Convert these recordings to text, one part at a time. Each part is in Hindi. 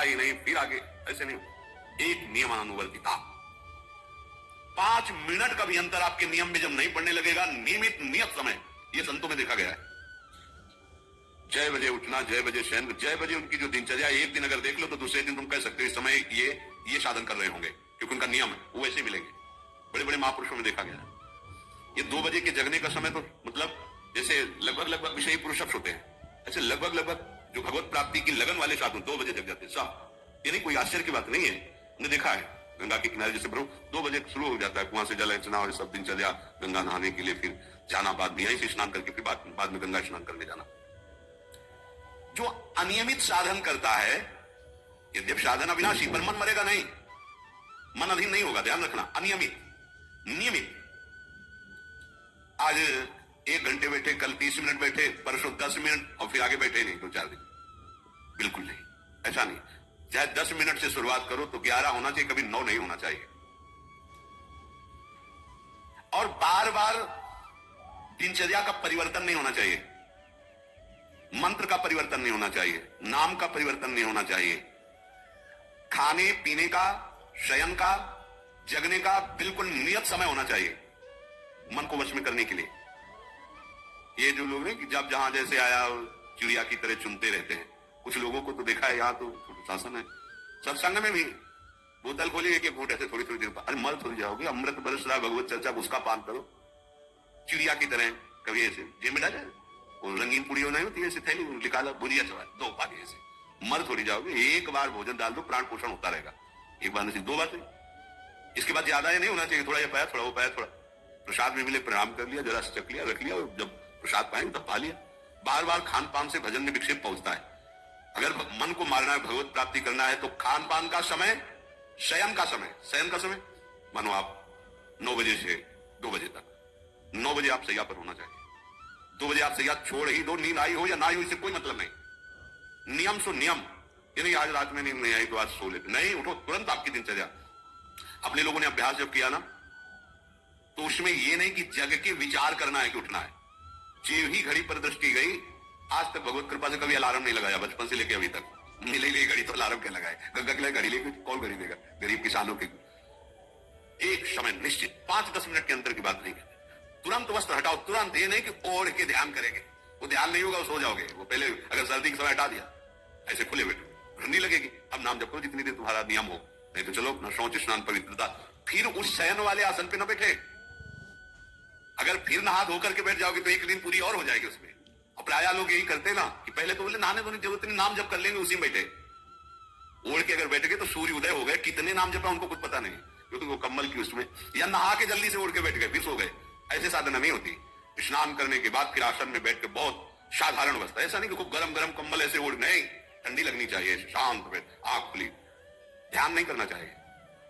ही नहीं, फिर आगे, ऐसे नहीं। एक नियमानुवर्तिता। 5 मिनट का भी अंतर आपके नियम में जब नहीं पड़ने लगेगा, नियमित नियत समय, यह संतों में देखा गया है। 6 बजे उठना, 6 बजे शयन, 6 बजे उनकी जो दिनचर्या, एक दिन अगर देख लो तो दूसरे दिन तुम कह सकते हो इस समय ये साधन कर रहे होंगे, क्योंकि उनका नियम है, वो ऐसे मिलेंगे। बड़े बड़े महापुरुषों में देखा गया है। ये 2 बजे के जगने का समय तो मतलब जैसे लगभग विषयी पुरुष होते हैं, ऐसे लगभग जो भगवत प्राप्ति की लगन वाले साधु 2 बजे जग जाते हैं साहब। ये नहीं कोई आश्चर्य की बात नहीं है, हमने देखा है। गंगा के किनारे जैसे 2 बजे शुरू हो जाता है, कुआं से जल अर्चना और सब दिनचर्या, गंगा नहाने के लिए फिर जाना, बाद में यहीं से स्नान करके फिर बाद में गंगा स्नान करने जाना। जो अनियमित साधन करता है, यद्यपि साधन अविनाशी, पर मन मरेगा नहीं, मन अधीन नहीं होगा, ध्यान रखना। अनियमित, नियमित, आज 1 घंटे बैठे, कल 30 मिनट बैठे, परसों 10 मिनट और फिर आगे बैठे नहीं 2-4 दिन, बिल्कुल नहीं, ऐसा नहीं। चाहे 10 मिनट से शुरुआत करो तो 11 होना चाहिए, कभी 9 नहीं होना चाहिए। और बार बार दिनचर्या का परिवर्तन नहीं होना चाहिए, मंत्र का परिवर्तन नहीं होना चाहिए, नाम का परिवर्तन नहीं होना चाहिए। खाने पीने का, शयन का, जगने का बिल्कुल नियत समय होना चाहिए, मन को वश में करने के लिए। ये जो लोग हैं कि जब जहां जैसे आया चिड़िया की तरह चुनते रहते हैं, कुछ लोगों को तो देखा है, यहां तो शासन है, सत्संग में भी बोतल खोली, एक घूंट ऐसे थोड़ी थोड़ी देर पर, अरे मर थोड़ी जाओगे, अमृत बरस रहा भगवत चर्चा, उसका पान करो चिड़िया की तरह। कभी ऐसे जेब में डाल जाए, वो रंगीन पूड़ी नहीं होती, ऐसे थैली निकाला, भुजिया चला, 2 पानी, ऐसे मर थोड़ी जाओगे। एक बार भोजन डाल दो, प्राण पोषण होता रहेगा, एक बार नहीं 2 बार नहीं, इसके बाद ज्यादा ये नहीं होना चाहिए, थोड़ा ये पाया, थोड़ा वो पाया, थोड़ा प्रसाद में मिले प्रणाम कर लिया, जरा चख लिया, रख लिया, और जब प्रसाद पाएंगे तब पा लिया। बार बार खान पान से भजन में विक्षेप पहुंचता है। अगर मन को मारना है, भगवत प्राप्ति करना है, तो खान पान का समय, शयन का समय मानो आप 9 बजे से 2 बजे तक, 9 बजे आप सैया पर होना चाहिए। 2 बजे आप सैया छोड़ ही दो, नींद आई हो या ना आई हो, इससे कोई मतलब नहीं। नियम सो नियम, ये नहीं आज रात में नींद नहीं आई तो आज सो लेते, नहीं, उठो तुरंत। आपकी दिनचर्या, अपने लोगों ने अभ्यास जब किया ना, तो उसमें ये नहीं कि जग के विचार करना है कि उठना है। जेव ही घड़ी पर दृष्टि गई, आज तक भगवत कृपा से कभी अलार्म नहीं लगाया, बचपन से लेके अभी तक। मिले ही घड़ी तो अलार्म क्या लगाए, गंगा के लिए घड़ी लेके कौन घड़ी देगा, गरीब किसानों के। एक समय निश्चित 5-10 मिनट के अंतर की बात नहीं कहते, तुरंत वस्त्र हटाओ, तुरंत। ये नहीं कि ओढ़ के ध्यान करेंगे, वो ध्यान नहीं होगा, वो सो जाओगे। वो पहले अगर सर्दी के समय हटा दिया, ऐसे खुले बैठो, ठंडी लगेगी। अब नाम जप करो जितनी देर तुम्हारा नियम हो, नहीं तो चलो अपना शौच स्नान पवित्रता, फिर उस शयन वाले आसन पे न बैठे। अगर फिर नहा धो करके बैठ जाओगे तो एक दिन पूरी और हो जाएगी उसमें। और प्राय लोग यही करते ना कि पहले तो बोले नहाने धोने की जरूरत नहीं, नाम जप कर लेंगे, उसी में बैठे। ओढ़ के अगर बैठ गए तो सूर्य उदय हो गए, कितने नाम जपा उनको कुछ पता नहीं, क्योंकि वो कम्बल की उसमें, या नहा के जल्दी से उड़ के बैठ गए, फिर सो गए। ऐसे साधना नहीं होती। स्नान करने के बाद फिर आसन में बैठ के बहुत साधारण अवस्था, ऐसा नहीं कि खूब गरम गरम कम्बल ऐसे ओढ़, नहीं, ठंडी लगनी चाहिए, शांत बैठ, आंख खुली, ध्यान नहीं करना चाहिए,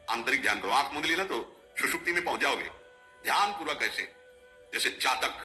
आंतरिक ध्यान करो। आंख मूंद ली ना तो सुषुप्ति में पहुंच जाओगे। ध्यान पूर्वक ऐसे, जैसे चातक